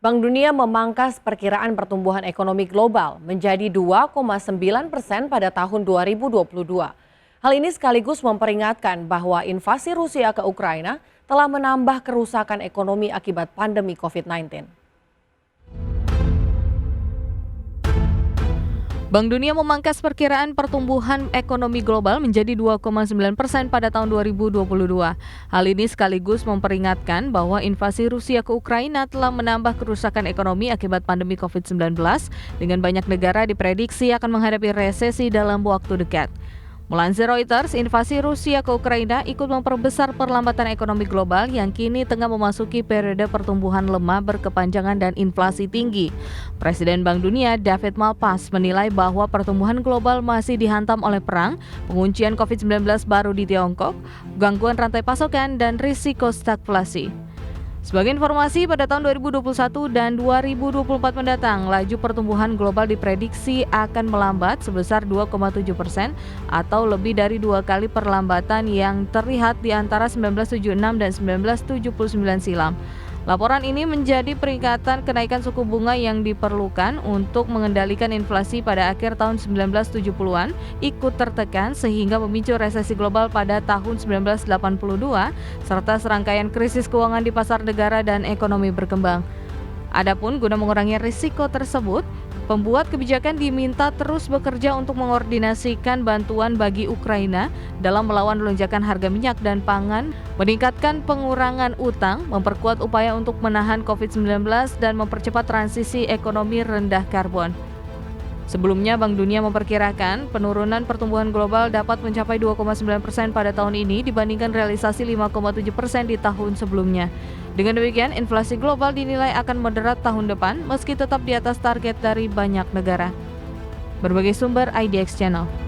Bank Dunia memangkas perkiraan pertumbuhan ekonomi global menjadi 2,9% pada tahun 2022. Hal ini sekaligus memperingatkan bahwa invasi Rusia ke Ukraina telah menambah kerusakan ekonomi akibat pandemi COVID-19. Bank Dunia memangkas perkiraan pertumbuhan ekonomi global menjadi 2,9% pada tahun 2022. Hal ini sekaligus memperingatkan bahwa invasi Rusia ke Ukraina telah menambah kerusakan ekonomi akibat pandemi COVID-19, dengan banyak negara diprediksi akan menghadapi resesi dalam waktu dekat. Melansir Reuters, invasi Rusia ke Ukraina ikut memperbesar perlambatan ekonomi global yang kini tengah memasuki periode pertumbuhan lemah berkepanjangan dan inflasi tinggi. Presiden Bank Dunia David Malpass menilai bahwa pertumbuhan global masih dihantam oleh perang, penguncian COVID-19 baru di Tiongkok, gangguan rantai pasokan, dan risiko stagflasi. Sebagai informasi, pada tahun 2021 dan 2024 mendatang, laju pertumbuhan global diprediksi akan melambat sebesar 2,7% atau lebih dari 2 kali perlambatan yang terlihat di antara 1976 dan 1979 silam. Laporan ini menjadi peringatan kenaikan suku bunga yang diperlukan untuk mengendalikan inflasi pada akhir tahun 1970-an ikut tertekan sehingga memicu resesi global pada tahun 1982 serta serangkaian krisis keuangan di pasar negara dan ekonomi berkembang. Adapun guna mengurangi risiko tersebut, pembuat kebijakan diminta terus bekerja untuk mengordinasikan bantuan bagi Ukraina dalam melawan lonjakan harga minyak dan pangan, meningkatkan pengurangan utang, memperkuat upaya untuk menahan COVID-19, dan mempercepat transisi ekonomi rendah karbon. Sebelumnya, Bank Dunia memperkirakan penurunan pertumbuhan global dapat mencapai 2,9% pada tahun ini dibandingkan realisasi 5,7% di tahun sebelumnya. Dengan demikian, inflasi global dinilai akan moderat tahun depan meski tetap di atas target dari banyak negara. Berbagai sumber IDX Channel.